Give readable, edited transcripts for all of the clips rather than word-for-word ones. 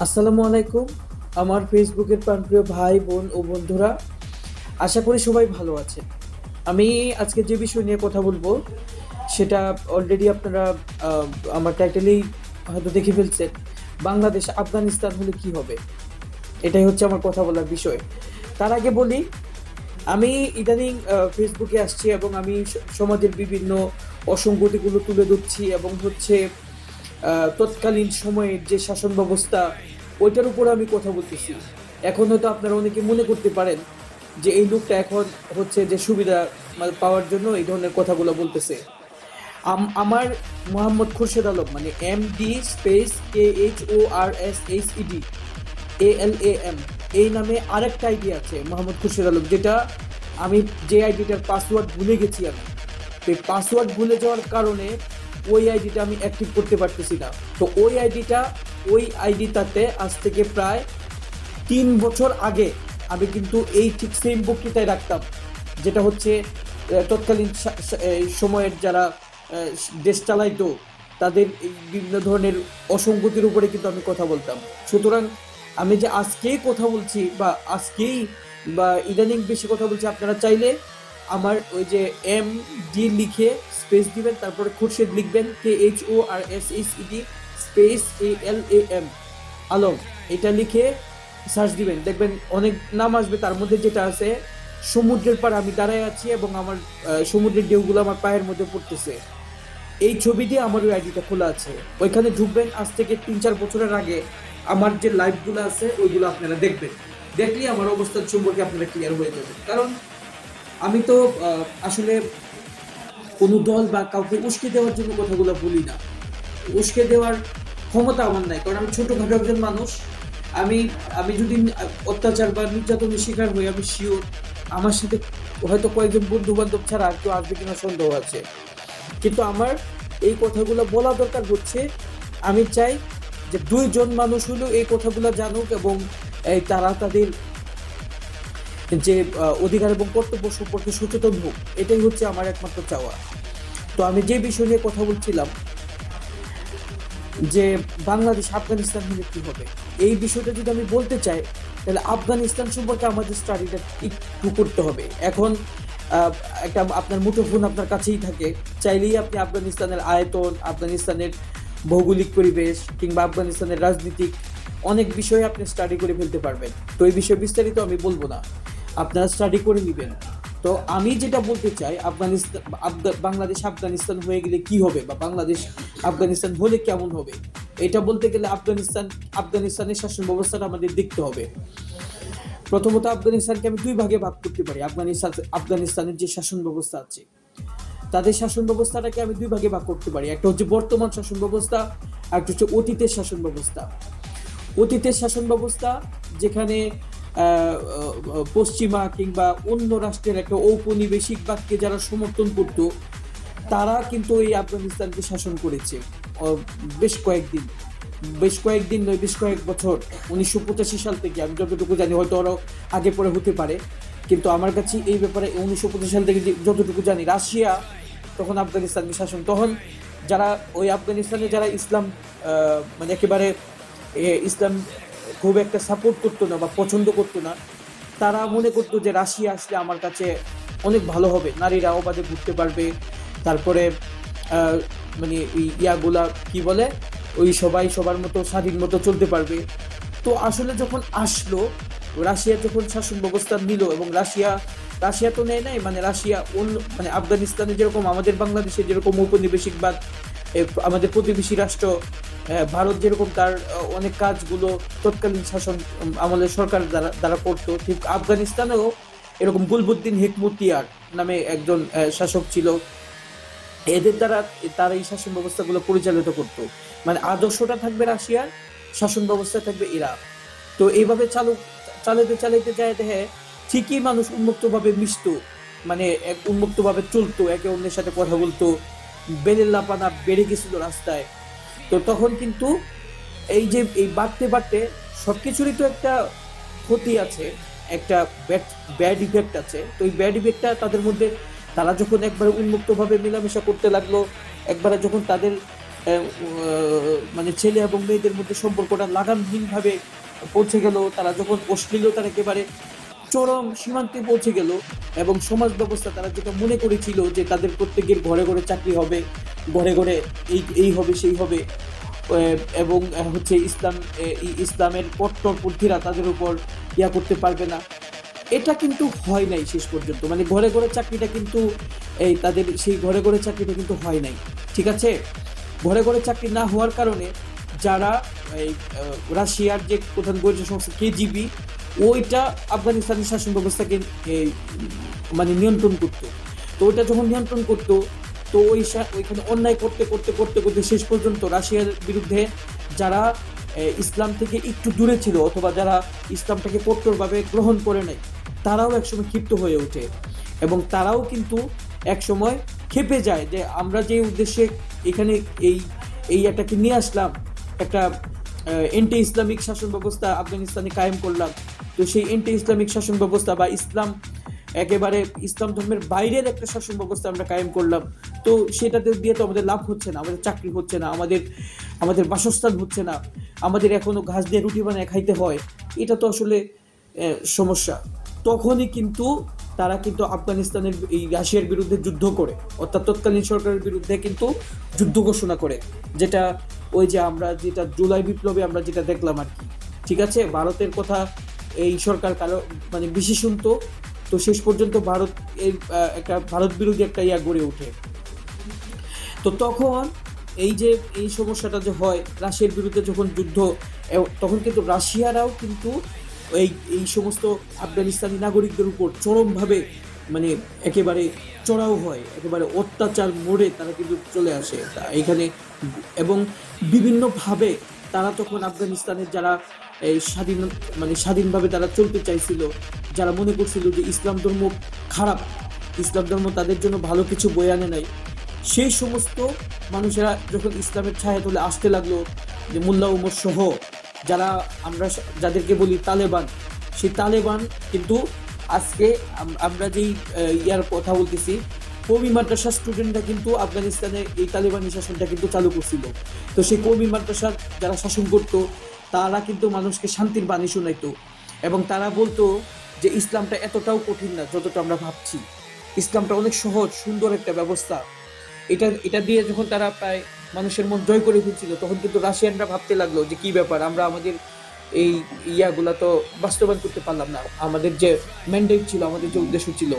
আসসালামু আলাইকুম। আমার ফেসবুকের প্রাণপ্রিয় ভাই বোন ও বন্ধুরা, আশা করি সবাই ভালো আছেন। আমি আজকে যে বিষয় নিয়ে কথা বলবো সেটা অলরেডি আপনারা আহ, আমার টাইটেলেই হয়তো দেখে ফেলছেন। বাংলাদেশ আফগানিস্তান হলে কি হবে, এটাই হচ্ছে আমার কথা বলার বিষয়। তার আগে বলি, আমি ইদানিং ফেসবুকে আসছি এবং আমি সমাজের বিভিন্ন অসঙ্গতিগুলো তুলে ধরছি এবং হচ্ছে তৎকালীন সময়ের যে শাসন ব্যবস্থা ওইটার উপর আমি কথা বলতেছি। এখন হয়তো আপনারা অনেকে মনে করতে পারেন যে এই লোকটা এখন হচ্ছে যে সুবিধা পাওয়ার জন্য এই ধরনের কথাগুলো বলতেছে। আমার মোহাম্মদ খুরশেদ আলম, মানে MD SPACE KHORSHED ALAM, এই নামে আরেকটা আইডি আছে মোহাম্মদ খুরশেদ আলম, যেটা আমি যে আইডিটার পাসওয়ার্ড ভুলে গেছি। আমি তো পাসওয়ার্ড ভুলে যাওয়ার কারণে ওই আইডিটা আমি অ্যাক্টিভ করতে পারতেছি না। তো ওই আইডিটাতে আজ থেকে প্রায় 3 বছর আগে আমি কিন্তু এই ঠিক সেম বক্তৃতায় রাখতাম, যেটা হচ্ছে তৎকালীন এই সময়ের যারা দেশ চালাইতো তাদের এই বিভিন্ন ধরনের অসঙ্গতির উপরে কিন্তু আমি কথা বলতাম। সুতরাং আমি যে আজকেই কথা বলছি বা আজকেই বা ইদানিং বেশি কথা বলছি, আপনারা চাইলে আমার ওই যে MD লিখে স্পেস দিবেন, তারপরে খুরশেদ লিখবেন, KHORSHED স্পেস ALAM আলম, এটা লিখে সার্চ দিবেন, দেখবেন অনেক নাম আসবে। তার মধ্যে যেটা আছে, সমুদ্রের পার আমি দাঁড়ায় আছি এবং আমার সমুদ্রের ঢেউগুলো আমার পায়ের মধ্যে পড়তেছে, এই ছবি দিয়ে আমার ওই আইডিটা খোলা আছে। ওইখানে ঢুকবেন, আজ থেকে 3-4 বছরের আগে আমার যে লাইভগুলো আছে ওইগুলো আপনারা দেখবেন। দেখলেই আমার অবস্থান সম্পর্কে আপনারা ক্লিয়ার হয়ে যাবেন। কারণ আমি তো আসলে কোনো দল বা কাউকে উস্কে দেওয়ার জন্য কথাগুলো বলি না। উস্কে দেওয়ার ক্ষমতা আমার নাই, কারণ আমি ছোটখাটো একজন মানুষ। আমি আমি যদি অত্যাচার বা নির্যাতনের শিকার হই, আমি শিওর আমার সাথে হয়তো কয়েকজন বন্ধু বান্ধব ছাড়া আর কেউ আসবে কিনা সন্দেহ আছে। কিন্তু আমার এই কথাগুলো বলা দরকার হচ্ছে, আমি চাই যে 2জন মানুষ হলেও এই কথাগুলো জানুক এবং এই তারা তাদের যে অধিকার এবং কর্তব্য সম্পর্কে সচেতন হোক, এটাই হচ্ছে আমার একমাত্র চাওয়া। তো আমি যে বিষয় নিয়ে কথা বলছিলাম, যে বাংলাদেশ আফগানিস্তান হলে কি হবে, এই বিষয়টা যদি আমি বলতে চাই তাহলে আফগানিস্তান সম্পর্কে আমাদের স্টাডিটা একটু করতে হবে। এখন একটা আপনার মুঠোফোন আপনার কাছেই থাকে, চাইলেই আপনি আফগানিস্তানের আয়তন, আফগানিস্তানের ভৌগোলিক পরিবেশ কিংবা আফগানিস্তানের রাজনীতিক অনেক বিষয়ে আপনি স্টাডি করে ফেলতে পারবেন। তো এই বিষয়ে বিস্তারিত আমি বলবো না, আপনারা স্টাডি করে নেবেন। তো আমি যেটা বলতে চাই, বাংলাদেশ আফগানিস্তান হয়ে গেলে কি হবে বা বাংলাদেশ আফগানিস্তান হলে কেমন হবে, এটা বলতে গেলে আফগানিস্তানের শাসন ব্যবস্থাটা আমাদের দেখতে হবে। প্রথমত আফগানিস্তানকে আমি 2 ভাগে ভাগ করতে পারি। আফগানিস্তানের যে শাসন ব্যবস্থা আছে, তাদের শাসন ব্যবস্থাটাকে আমি 2 ভাগে ভাগ করতে পারি। একটা হচ্ছে বর্তমান শাসন ব্যবস্থা, আর একটা হচ্ছে অতীতের শাসন ব্যবস্থা। অতীতের শাসন ব্যবস্থা যেখানে পশ্চিমা কিংবা অন্য রাষ্ট্রের একটা ঔপনিবেশিক বাক্যে যারা সমর্থন করত, তারা কিন্তু এই আফগানিস্তানকে শাসন করেছে বেশ কয়েকদিন, বেশ কয়েকদিন নয়, বেশ কয়েক বছর। 1985 সাল থেকে, আমি যতটুকু জানি, হয়তো আরও আগে পরে হতে পারে, কিন্তু আমার কাছে এই ব্যাপারে 1985 সাল থেকে যতটুকু জানি, রাশিয়া তখন আফগানিস্তানকে শাসন, তখন যারা ওই আফগানিস্তানে যারা ইসলাম মানে একেবারে ইসলাম খুব একটা সাপোর্ট করতো না বা পছন্দ করতো না, তারা মনে করতো যে রাশিয়া আসলে আমার কাছে অনেক ভালো হবে, নারীরা অবাধে ঘুরতে পারবে, তারপরে মানে ইয়াগুলা কি বলে, ওই সবাই সবার মতো স্বাধীন মতো চলতে পারবে। তো আসলে যখন আসলো, রাশিয়া যখন শাসন ব্যবস্থা নিল, এবং রাশিয়া তো নেয় নাই, মানে রাশিয়া অন্য, মানে আফগানিস্তানে যেরকম আমাদের বাংলাদেশে যেরকম ঔপনিবেশিকবাদ, আমাদের প্রতিবেশী রাষ্ট্র ভারত যেরকম তার অনেক কাজগুলো তৎকালীন শাসন আমলের সরকার দ্বারা করতো, ঠিক আফগানিস্তানেও এরকম গুলবুদ্দিন হেকমতিয়ার নামে একজন শাসক ছিল, এদের দ্বারা তারা এই শাসন ব্যবস্থাগুলো পরিচালিত করতো। মানে আদর্শটা থাকবে রাশিয়ার, শাসন ব্যবস্থা থাকবে ইরাক। তো এইভাবে চালাতে চালাতে যায় দেখে ঠিকই মানুষ উন্মুক্তভাবে মিশত, মানে এক উন্মুক্তভাবে চলতো, একে অন্যের সাথে কথা বলতো, বেলের লাপানা বেড়ে গেছিল রাস্তায়। তো তখন কিন্তু এই যে এই বাড়তে বাড়তে সবকিছুরই তো একটা ক্ষতি আছে, একটা ব্যাড ইফেক্ট আছে। তো এই ব্যাড ইফেক্টটা তাদের মধ্যে, তারা যখন একবারে উন্মুক্তভাবে মেলামেশা করতে লাগলো, একবারে যখন তাদের মানে ছেলে এবং মেয়েদের মধ্যে সম্পর্কটা লাগামহীনভাবে পৌঁছে গেল, তারা যখন অশ্লীলতার একেবারে চরম সীমান্তে পৌঁছে গেল, এবং সমাজ ব্যবস্থা তারা যেটা মনে করেছিল যে তাদের প্রত্যেকের ঘরে ঘরে চাকরি হবে, ঘরে ঘরে এই এই হবে সেই হবে, এবং হচ্ছে ইসলামের কট্টরপন্থীরা তাদের উপর ইয়া করতে পারবে না, এটা কিন্তু হয় নাই শেষ পর্যন্ত। মানে ঘরে ঘরে চাকরিটা কিন্তু এই তাদের সেই ঘরে ঘরে চাকরিটা কিন্তু হয় নাই, ঠিক আছে। ঘরে ঘরে চাকরি না হওয়ার কারণে যারা এই রাশিয়ার যে প্রধান গোয়েন্দা সংস্থা কেজিবি, ওইটা আফগানিস্তানের শাসন ব্যবস্থাকে মানে নিয়ন্ত্রণ করতো। তো ওইটা যখন নিয়ন্ত্রণ করতো, তো ওইখানে অন্যায় করতে করতে করতে করতে শেষ পর্যন্ত রাশিয়ার বিরুদ্ধে যারা ইসলাম থেকে একটু দূরে ছিল, অথবা যারা ইসলামটাকে কঠোরভাবে গ্রহণ করে নাই, তারাও একসময় ক্ষিপ্ত হয়ে ওঠে, এবং তারাও কিন্তু একসময় ক্ষেপে যায় যে আমরা যে উদ্দেশ্যে এখানে এই এটাকে নিয়ে আসলাম, একটা এন্টি ইসলামিক শাসন ব্যবস্থা আফগানিস্তানে কায়েম করলাম, তো সেই এন্টি ইসলামিক শাসন ব্যবস্থা বা একেবারে ইসলাম ধর্মের বাইরের একটা শাসন ব্যবস্থা আমরা কায়েম করলাম, তো সেটাতে দিয়ে তো আমাদের লাভ হচ্ছে না, আমাদের চাকরি হচ্ছে না, আমাদের বাসস্থান হচ্ছে না, আমাদের এখনো ঘাস দিয়ে রুটি বানিয়ে খাইতে হয়, এটা তো আসলে সমস্যা। তখনই কিন্তু তারা কিন্তু আফগানিস্তানের এই রাশিয়ার বিরুদ্ধে যুদ্ধ করে, অর্থাৎ তৎকালীন সরকারের বিরুদ্ধে কিন্তু যুদ্ধ ঘোষণা করে, যেটা ওই যে আমরা যেটা জুলাই বিপ্লবে আমরা যেটা দেখলাম আর কি, ঠিক আছে। ভারতের কথা এই সরকার কারো মানে বেশি শুনতো, তো শেষ পর্যন্ত ভারত একটা ভারত বিরোধী একটা ইয়া গড়ে ওঠে। তো তখন এই সমস্যাটা যে হয় রাশিয়ার বিরুদ্ধে যখন যুদ্ধ, তখন কিন্তু রাশিয়ারাও কিন্তু এই সমস্ত আফগানিস্তানি নাগরিকদের উপর চরমভাবে মানে একেবারে চড়াও হয়, একেবারে অত্যাচার মোড়ে তারা কিন্তু চলে আসে এইখানে, এবং বিভিন্নভাবে তারা তখন আফগানিস্তানের যারা এই স্বাধীনভাবে তারা চলতে চাইছিল, যারা মনে করছিল যে ইসলাম ধর্ম খারাপ, ইসলাম ধর্ম তাদের জন্য ভালো কিছু বয়ে আনে নাই, সেই সমস্ত মানুষেরা যখন ইসলামের ছায়াতলে আসতে লাগলো, যে মোল্লা উমর সহ যারা আমরা যাদেরকে বলি তালেবান, সেই তালেবান কিন্তু আজকে আমরা যেই ইয়ার কথা বলতেছি, কওমি মাদ্রাসা স্টুডেন্টরা কিন্তু আফগানিস্তানে এই তালেবানি শাসনটা কিন্তু চালু করছিল। তো সেই কওমি মাদ্রাসার যারা শাসন করতো, তারা কিন্তু মানুষকে শান্তির বাণী শোনাইতো, এবং তারা বলতো যে ইসলামটা এতটাও কঠিন না যতটা আমরা ভাবছি, ইসলামটা অনেক সহজ সুন্দর একটা ব্যবস্থা। এটা দিয়ে যখন তারা প্রায় মানুষের মন জয় করে ফেলছিল, তখন কিন্তু রাশিয়ানরা ভাবতে লাগলো যে কি ব্যাপার, আমরা আমাদের এই ইয়াগুলা তো বাস্তবায়ন করতে পারলাম না, আমাদের যে ম্যান্ডেট ছিল, আমাদের যে উদ্দেশ্য ছিল,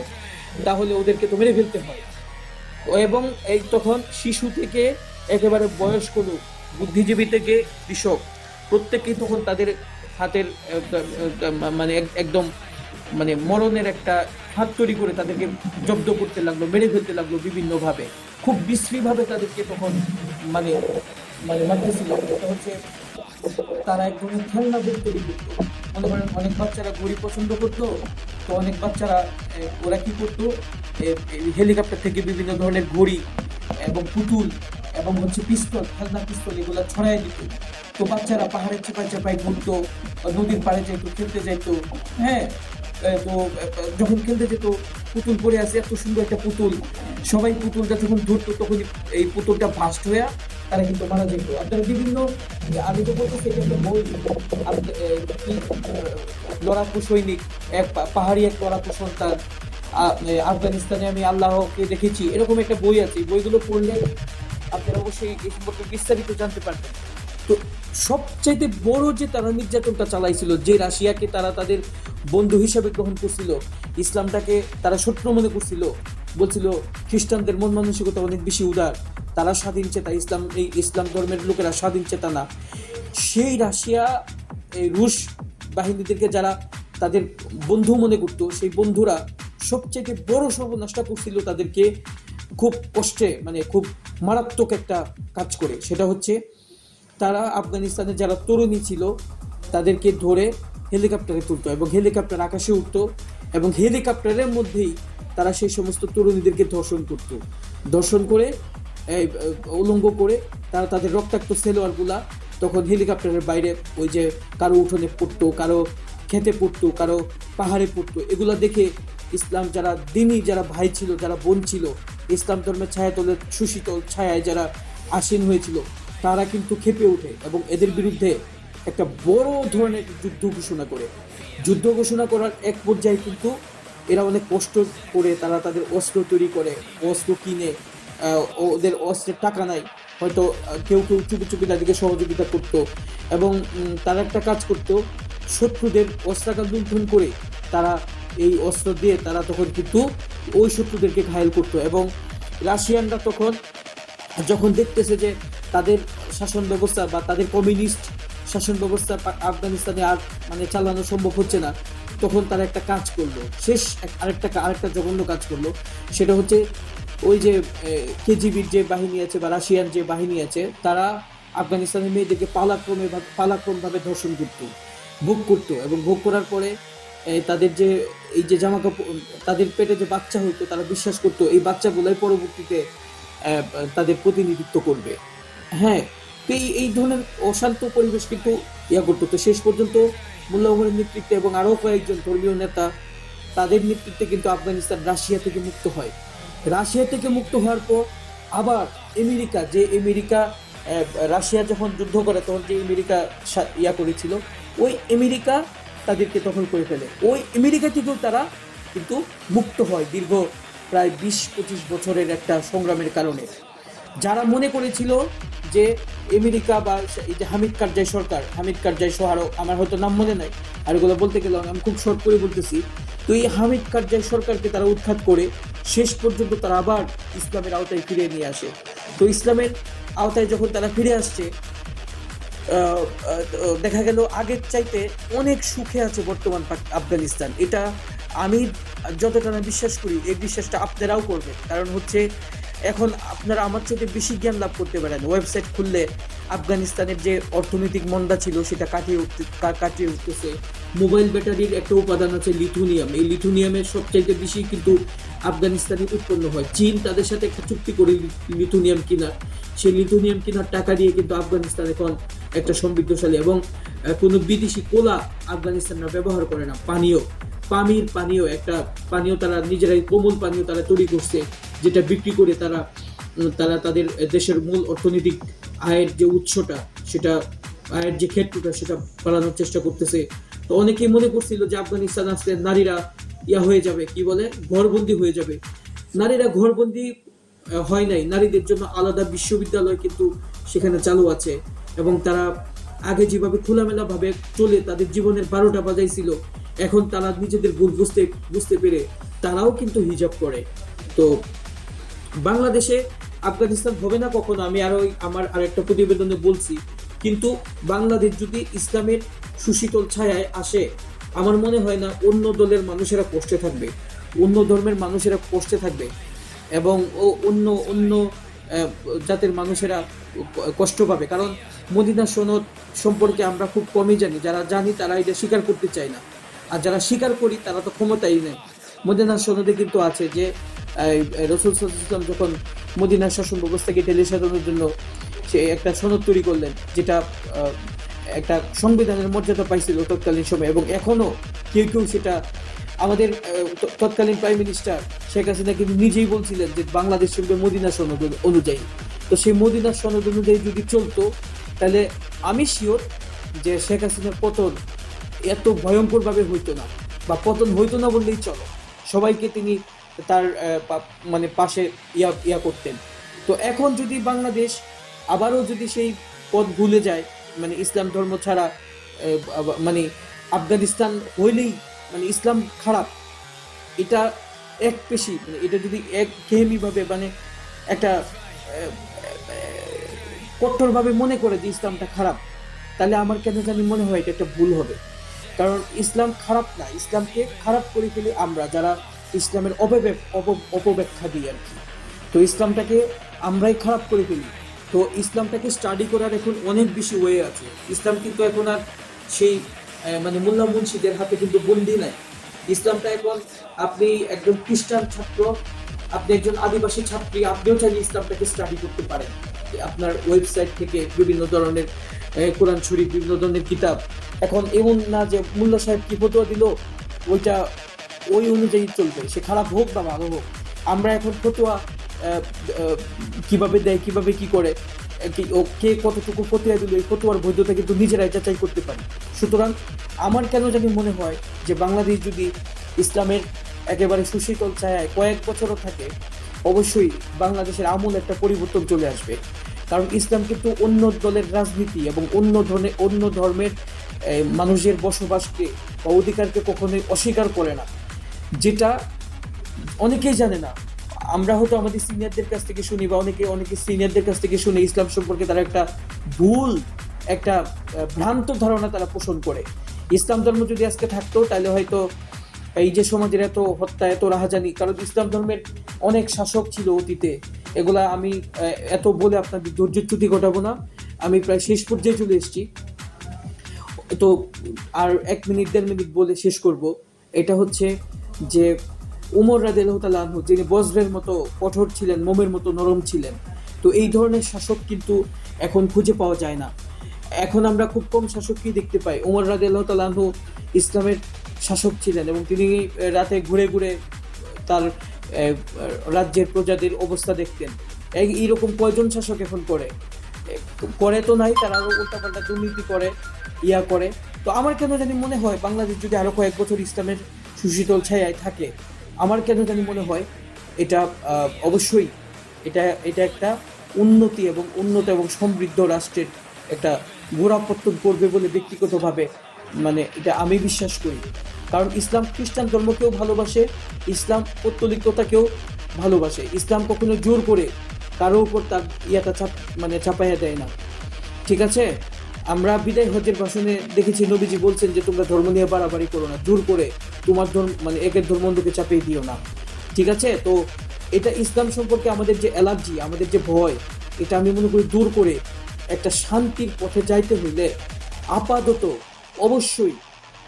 তাহলে ওদেরকে তো মেরে ফেলতে হয়। এবং এই তখন শিশু থেকে একেবারে বয়স্ক লোক, বুদ্ধিজীবী থেকে কৃষক, প্রত্যেকেই তখন তাদের হাতের মানে একদম মানে মরণের একটা হাত তৈরি করে তাদেরকে জব্দ করতে লাগলো, মেরে ফেলতে লাগলো বিভিন্নভাবে, খুব বিশ্রীভাবে তাদেরকে তখন মানে মানে মারতেছিল। এটা হচ্ছে তারা এক ধরনের খেলনা বের তৈরি করতো, মনে করেন অনেক বাচ্চারা ঘড়ি পছন্দ করতো, তো অনেক বাচ্চারা ওরা কি করতো, হেলিকপ্টার থেকে বিভিন্ন ধরনের ঘড়ি এবং পুতুল এবং হচ্ছে পিস্তল, খেলনা পিস্তল এগুলা ছড়াই দিত। তো বাচ্চারা পাহাড়ের চেপায় চেপায় ঘুরতো, নদীর পাড়ে যেত, খেলতে যাইতো। হ্যাঁ, তো যখন খেলতে যেত, পুতুল পরে আসে, এত সুন্দর একটা পুতুল, সবাই পুতুলটা যখন ধরতো, তখন এই পুতুলটা ফাস্ট হয়ে তারা কিন্তু মারা যেত। আপনারা বিভিন্ন, আমি তো বলতেছি এটা একটা বই, লড়াকু সৈনিক, এক পাহাড়ি এক লড়াকু সন্তান, আফগানিস্তানে আমি আল্লাহকে দেখেছি, এরকম একটা বই আছে। বইগুলো পড়লে আপনারা অবশ্যই এই সম্পর্কে বিস্তারিত জানতে পারবেন। তো সবচাইতে বড় যে তারা নির্যাতনটা চালাইছিল, যে রাশিয়াকে তারা তাদের বন্ধু হিসাবে গ্রহণ করছিল, ইসলামটাকে তারা শত্রু মনে করছিল, বলছিল খ্রিস্টানদের মন মানসিকতা অনেক বেশি উদার, তারা স্বাধীন চেতা, এই ইসলাম ধর্মের লোকেরা স্বাধীন চেতা না, সেই রাশিয়া এই রুশ বাহিনীদেরকে যারা তাদের বন্ধু মনে করতো, সেই বন্ধুরা সবচেয়ে বড় সর্বনাশটা করছিল তাদেরকে খুব কষ্টে, মানে খুব মারাত্মক একটা কাজ করে। সেটা হচ্ছে তারা আফগানিস্তানের যারা তরুণী ছিল তাদেরকে ধরে হেলিকপ্টারে তুলতো, এবং হেলিকপ্টার আকাশে উঠতো, এবং হেলিকপ্টারের মধ্যেই তারা সেই সমস্ত তরুণীদেরকে ধর্ষণ করে উলঙ্গ করে তারা তাদের রক্তাক্ত সেলোয়ারগুলা তখন হেলিকপ্টারের বাইরে ওই যে কারো উঠোনে পড়তো, কারো খেতে পড়তো, কারো পাহাড়ে পড়তো। এগুলা দেখে ইসলাম যারা দিনী, যারা ভাই ছিল, যারা বোন ছিল, ইসলাম ধর্মের ছায়াতলের সুশীতল ছায়ায় যারা আসীন হয়েছিল, তারা কিন্তু ক্ষেপে ওঠে এবং এদের বিরুদ্ধে একটা বড় ধরনের যুদ্ধ ঘোষণা করার এক পর্যায়ে কিন্তু এরা অনেক কষ্ট করে তারা তাদের অস্ত্র তৈরি করে, অস্ত্র কিনে, ওদের অস্ত্রের টাকা নাই, হয়তো কেউ কেউ চুপি চুপি তাদেরকে সহযোগিতা করতো এবং তারা একটা কাজ করতো, শত্রুদের অস্ত্রাগার লুণ্ঠন করে তারা এই অস্ত্র দিয়ে তারা তখন কিন্তু ওই শত্রুদেরকে ঘায়েল করতো। এবং রাশিয়ানরা তখন যখন দেখতেছে যে তাদের শাসন ব্যবস্থা বা তাদের কমিউনিস্ট শাসন ব্যবস্থা আফগানিস্তানে আর মানে চালানো সম্ভব হচ্ছে না, তখন তারা একটা কাজ করলো, আরেকটা জঘন্য কাজ করলো। সেটা হচ্ছে ওই যে কেজিবির যে বাহিনী আছে বা রাশিয়ান যে বাহিনী আছে, তারা আফগানিস্তানের মেয়েদেরকে পালাক্রমভাবে ধর্ষণ করতো, ভোগ করতো এবং ভোগ করার পরে তাদের যে এই যে জামা কাপড়, তাদের পেটে যে বাচ্চা হইতো, তারা বিশ্বাস করতো এই বাচ্চাগুলোই পরবর্তীতে তাদের প্রতিনিধিত্ব করবে। হ্যাঁ, তো এই ধরনের অশান্ত পরিবেশ কিন্তু করতো। তো শেষ পর্যন্ত মোল্লা ওমরের নেতৃত্বে এবং আরও কয়েকজন ধর্মীয় নেতা, তাদের নেতৃত্বে কিন্তু আফগানিস্তান রাশিয়া থেকে মুক্ত হয়। রাশিয়া থেকে মুক্ত হওয়ার পর আবার আমেরিকা রাশিয়া যখন যুদ্ধ করে, তখন যে আমেরিকা করেছিল, ওই আমেরিকা তাদেরকে দখল করে ফেলে। ওই আমেরিকা থেকেও তারা কিন্তু মুক্ত হয় দীর্ঘ প্রায় 20-25 বছরের একটা সংগ্রামের কারণে। যারা মনে করেছিল যে আমেরিকা বা এই যে হামিদ কারজাই সহ আরও আমার হয়তো নাম মনে নাই, আর এগুলো বলতে গেলে আমি খুব শর্ট করে বলতেছি। তো এই হামিদ কারজাই সরকারকে তারা উৎখাত করে শেষ পর্যন্ত তারা আবার ইসলামের আওতায় ফিরিয়ে নিয়ে আসে। তো ইসলামের আওতায় যখন তারা ফিরে আসছে, দেখা গেল আগের চাইতে অনেক সুখে আছে বর্তমান আফগানিস্তান। এটা আমি যতটা না বিশ্বাস করি, এই বিশ্বাসটা আপনারাও করবেন। কারণ হচ্ছে এখন আপনারা আমার চাইতে বেশি জ্ঞান লাভ করতে পারেন। ওয়েবসাইট খুললে আফগানিস্তানের যে অর্থনৈতিক মন্দা ছিল সেটা কাটিয়ে উঠতেছে। মোবাইল ব্যাটারির একটা উপাদান আছে লিথুনিয়াম, এই লিথুনিয়ামের সবচাইতে বেশি কিন্তু আফগানিস্তানে উৎপন্ন হয়। চীন তাদের সাথে একটা চুক্তি করে লিথুনিয়াম কেনার, সেই লিথুনিয়াম কেনার টাকা দিয়ে কিন্তু আফগানিস্তান এখন একটা সমৃদ্ধশালী, এবং কোনো বিদেশি কোলা আফগানিস্তানরা ব্যবহার করে না। পানীয় একটা পানীয় তারা নিজেরাই, কোমল পানীয় তারা তৈরি করছে, যেটা বিক্রি করে তারা তাদের দেশের মূল অর্থনৈতিক আয়ের যে উৎসটা, সেটা আয়ের যে ক্ষেত্রটা সেটা বাড়ানোর চেষ্টা করতেছে। তো অনেকেই মনে করছিল যে আফগানিস্তান আসলে নারীরা হয়ে যাবে, কি বলে, ঘরবন্দি হয়ে যাবে। নারীরা ঘরবন্দি হয় নাই, নারীদের জন্য আলাদা বিশ্ববিদ্যালয় কিন্তু সেখানে চালু আছে, এবং তারা আগে যেভাবে খোলামেলা ভাবে চলে তাদের জীবনের 12টা বাজাইছিল, এখন তারা নিজেদের ভুল বুঝতে পেরে তারাও কিন্তু হিজাব করে। তো বাংলাদেশে আফগানিস্তান হবে না কখনো, আমি আমার আরেকটা প্রতিবেদনে বলছি, কিন্তু বাংলাদেশ যদি ইসলামের সুশীতল ছায়ায় আসে, আমার মনে হয় না অন্য দলের মানুষেরা কষ্টে থাকবে, অন্য ধর্মের মানুষেরা কষ্টে থাকবে, এবং অন্য জাতের মানুষেরা কষ্ট পাবে। কারণ মদিনা সনদ সম্পর্কে আমরা খুব কমই জানি, যারা জানি তারা এটা স্বীকার করতে চায় না, আর যারা স্বীকার করি তারা তো ক্ষমতাই নেই। মদিনা সনদে কিন্তু আছে যে রাসূল সাল্লাল্লাহু আলাইহি ওয়াসাল্লাম যখন মদিনার শাসন ব্যবস্থাকে ঢেলে সাজানোর জন্য সে একটা সনদ তৈরি করলেন, যেটা একটা সংবিধানের মর্যাদা পাইছিল তৎকালীন সময়, এবং এখনো কেউ সেটা, আমাদের তৎকালীন প্রাইম মিনিস্টার শেখ হাসিনা কিন্তু নিজেই বলছিলেন যে বাংলাদেশ চলবে মদিনা সনদ অনুযায়ী। তো সেই মদিনা সনদ অনুযায়ী যদি চলতো, তাহলে আমি শিওর যে শেখ হাসিনার পতন এত ভয়ঙ্করভাবে হইতো না, বা পতন হইতো না বললেই চলো, সবাইকে তিনি তার মানে পাশে করতেন। তো এখন যদি বাংলাদেশ আবারও যদি সেই পথ ভুলে যায়, মানে ইসলাম ধর্ম ছাড়া, মানে আফগানিস্তান হইলেই মানে ইসলাম খারাপ, এটা এক পেশি, মানে এটা যদি একঘেয়েমিভাবে মানে একটা কঠোরভাবে মনে করে যে ইসলামটা খারাপ, তাহলে আমার কেন জানি মনে হয় এটা একটা ভুল হবে। কারণ ইসলাম খারাপ না, ইসলামকে খারাপ করে ফেলি আমরা যারা ইসলামের অপব্যাখ্যা দিই আর কি। তো ইসলামটাকে আমরাই খারাপ করে ফেলি। তো ইসলামটাকে স্টাডি করার এখন অনেক বেশি ওয়ে আছে। ইসলাম কিন্তু এখন আর সেই মানে মোল্লা মুন্সিদের হাতে কিন্তু বন্দি নাই। ইসলামটা এখন আপনি একজন খ্রিস্টান ছাত্র, আপনি একজন আদিবাসী ছাত্রী, আপনিও চাইলে ইসলামটাকে স্টাডি করতে পারেন আপনার ওয়েবসাইট থেকে। বিভিন্ন ধরনের কোরআন শরীফ, বিভিন্ন ধরনের কিতাব, এখন এমন না যে মোল্লা সাহেব কি ফতোয়া দিল ওইটা ওই অনুযায়ী চলবে, সে খারাপ হোক বা ভালো হোক। আমরা এখন ফতোয়া কিভাবে দেয়, কিভাবে কি করে, কে কতটুকু ফতোয়া দিল, এই ফতোয়ার বৈধতা কিন্তু নিজেরাই যাচাই করতে পারি। সুতরাং আমার কেন জানি মনে হয় যে বাংলাদেশ যদি ইসলামের একেবারে সুশীতল ছায়ায় কয়েক বছরও থাকে, অবশ্যই বাংলাদেশের আমূল একটা পরিবর্তন চলে আসবে। কারণ ইসলাম কিন্তু অন্য দলের রাজনীতি এবং অন্য ধর্মের মানুষের বসবাসকে বা অধিকারকে কখনোই অস্বীকার করে না, যেটা অনেকেই জানে না। আমরা হয়তো আমাদের সিনিয়রদের কাছ থেকে শুনি বা অনেকে সিনিয়রদের কাছ থেকে শুনে ইসলাম সম্পর্কে তারা একটা ভ্রান্ত ধারণা তারা পোষণ করে। ইসলাম ধর্ম যদি আজকে থাকতো তাহলে হয়তো এই যে সমাজের এত হত্যা, এত রাহাজানি, কারণ ইসলাম ধর্মের অনেক শাসক ছিল অতীতে। এগুলা আমি এত বলে আপনাদের ধৈর্যচ্যুতি ঘটাবো না, আমি প্রায় শেষ পর্যায়ে চলে এসেছি। তো আর 1-1.5 মিনিট বলে শেষ করব। এটা হচ্ছে যে উমর রাদিয়াল্লাহু তাআলা আনহু, যিনি বজ্রের মতো কঠোর ছিলেন, মোমের মতো নরম ছিলেন, তো এই ধরনের শাসক কিন্তু এখন খুঁজে পাওয়া যায় না। এখন আমরা খুব কম শাসককেই দেখতে পাই। উমর রাদিয়াল্লাহু তাআলা আনহু ইসলামের শাসক ছিলেন এবং তিনি রাতে ঘুরে ঘুরে তার রাজ্যের প্রজাদের অবস্থা দেখতেন। এইরকম কয়জন শাসক এখন করে তো নাই, তারা আরো উল্টাপাল্টা দুর্নীতি করে করে। তো আমার কেন জানি মনে হয় বাংলাদেশ যদি আরো কয়েক বছর ইসলামের সুশীতল ছায়ায় থাকে, আমার কেন জানি মনে হয় এটা অবশ্যই এটা একটা উন্নতি এবং উন্নত এবং সমৃদ্ধ রাষ্ট্রের একটা গোড়াপত্তন করবে বলে ব্যক্তিগতভাবে মানে এটা আমি বিশ্বাস করি। কারণ ইসলাম খ্রিস্টান ধর্মকেও ভালোবাসে, ইসলাম পৌত্তলিকতাকেও ভালোবাসে। ইসলাম কখনো জোর করে কারো উপর তার চাপাইয়া দেয় না। ঠিক আছে, আমরা বিদায় হজের ভাষণে দেখেছি নবীজি বলছেন যে তোমরা ধর্ম নিয়ে বাড়াবাড়ি করো না, জোর করে তোমার ধর্ম একের ধর্ম অন্যকে চাপিয়ে দিও না। ঠিক আছে, তো এটা ইসলাম সম্পর্কে আমাদের যে অ্যালার্জি, আমাদের যে ভয়, এটা আমি মনে করি দূর করে একটা শান্তির পথে যাইতে হইলে আপাতত অবশ্যই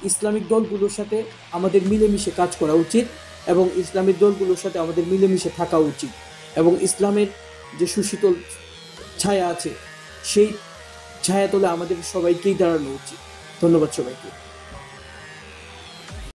ইসলামিক দলগুলোর সাথে আমাদের মিলেমিশে কাজ করা উচিত এবং ইসলামিক দলগুলোর সাথে আমাদের মিলেমিশে থাকা উচিত এবং ইসলামের যে সুশীতল ছায়া আছে সেই ছায়াতলে আমাদের সবাইকেই দাঁড়ানো উচিত। ধন্যবাদ সবাইকে।